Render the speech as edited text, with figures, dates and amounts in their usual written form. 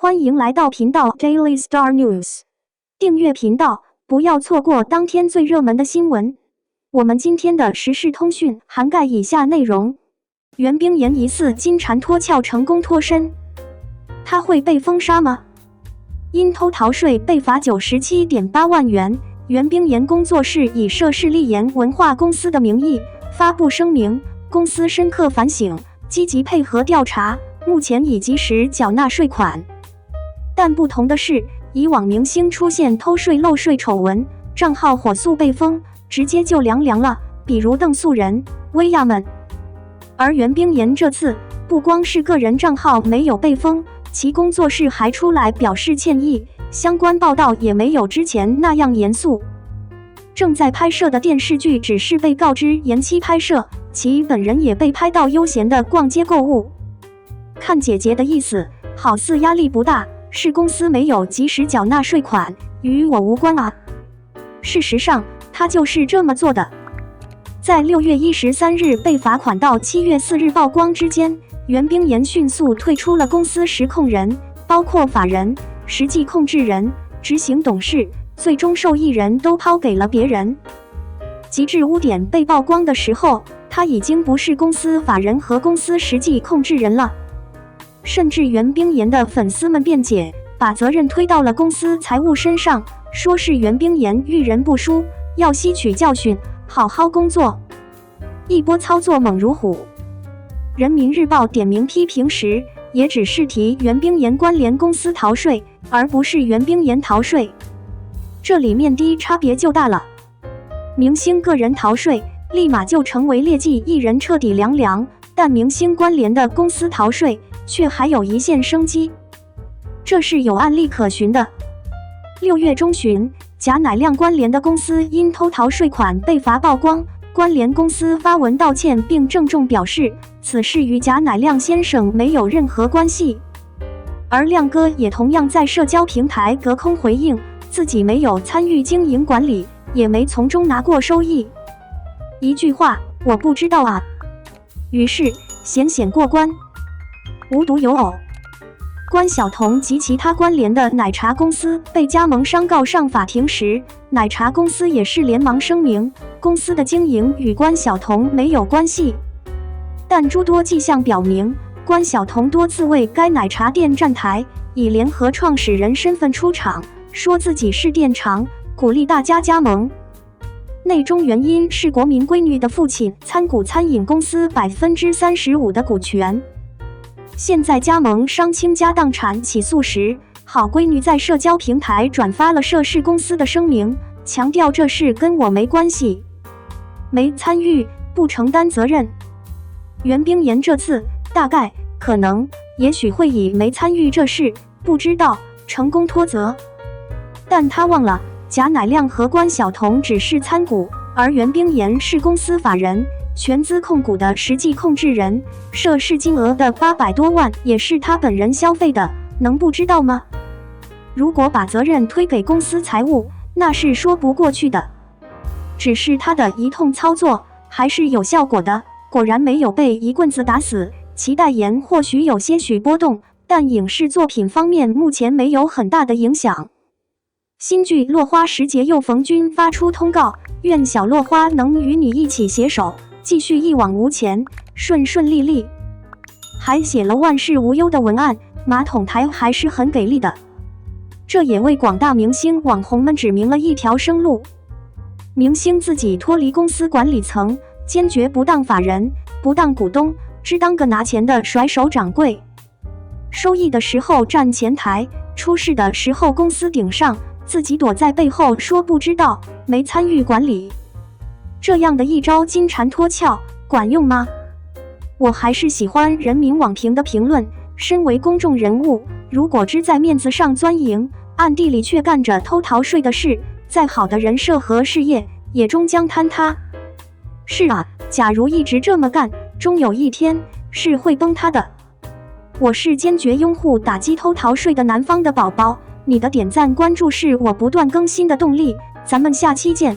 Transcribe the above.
欢迎来到频道 Daily Star News， 订阅频道，不要错过当天最热门的新闻。我们今天的时事通讯涵盖以下内容：袁冰妍疑似金蝉脱壳成功脱身，他会被封杀吗？因偷逃税被罚97.8万元，袁冰妍工作室以涉事立言文化公司的名义发布声明，公司深刻反省，积极配合调查，目前已及时缴纳税款。但不同的是，以往明星出现偷税漏税丑闻，账号火速被封，直接就凉了，比如邓素仁、薇娅们。而袁冰妍这次不光是个人账号没有被封，其工作室还出来表示歉意，相关报道也没有之前那样严肃。正在拍摄的电视剧只是被告知延期拍摄，其本人也被拍到悠闲的逛街购物。看姐姐的意思，好似压力不大，是公司没有及时缴纳税款，与我无关啊。事实上，他就是这么做的。在6月13日被罚款到7月4日曝光之间，袁冰妍迅速退出了公司实控人，包括法人、实际控制人、执行董事，最终受益人都抛给了别人。极致污点被曝光的时候，他已经不是公司法人和公司实际控制人了。甚至袁冰妍的粉丝们辩解，把责任推到了公司财务身上，说是袁冰妍遇人不淑，要吸取教训，好好工作。一波操作猛如虎。人民日报点名批评时，也只是提袁冰妍关联公司逃税，而不是袁冰妍逃税。这里面的差别就大了。明星个人逃税，立马就成为劣迹艺人彻底凉，但明星关联的公司逃税，却还有一线生机，这是有案例可循的。6月中旬，贾乃亮关联的公司因偷逃税款被罚曝光，关联公司发文道歉，并郑重表示此事与贾乃亮先生没有任何关系。而亮哥也同样在社交平台隔空回应，自己没有参与经营管理，也没从中拿过收益。一句话，我不知道啊。于是险过关。无独有偶，关晓彤及其他关联的奶茶公司被加盟商告上法庭时，奶茶公司也是连忙声明，公司的经营与关晓彤没有关系。但诸多迹象表明，关晓彤多次为该奶茶店站台，以联合创始人身份出场，说自己是店长，鼓励大家加盟。内中原因是国民闺女的父亲参股餐饮公司35%的股权。现在加盟商倾家荡产起诉时，好闺女在社交平台转发了涉事公司的声明，强调这事跟我没关系，没参与，不承担责任。袁冰妍这次大概、可能、也许会以没参与这事，不知道，成功脱责。但他忘了，贾乃亮和关晓彤只是参股，而袁冰妍是公司法人，全资控股的实际控制人，涉事金额的800多万也是他本人消费的，能不知道吗？如果把责任推给公司财务，那是说不过去的。只是他的一通操作还是有效果的，果然没有被一棍子打死。其代言或许有些许波动，但影视作品方面目前没有很大的影响。新剧《落花时节又逢君》发出通告，愿小落花能与你一起携手，继续一往无前，顺利利。还写了万事无忧的文案，马桶台还是很给力的。这也为广大明星网红们指明了一条生路。明星自己脱离公司管理层，坚决不当法人，不当股东，只当个拿钱的甩手掌柜。收益的时候站前台，出事的时候公司顶上，自己躲在背后说不知道，没参与管理。这样的一招金蝉脱壳，管用吗？我还是喜欢人民网评的评论，身为公众人物，如果只在面子上钻营，暗地里却干着偷逃税的事，再好的人设和事业也终将坍塌。是啊，假如一直这么干，终有一天是会崩塌的。我是坚决拥护打击偷逃税的南方的宝宝，你的点赞关注是我不断更新的动力，咱们下期见。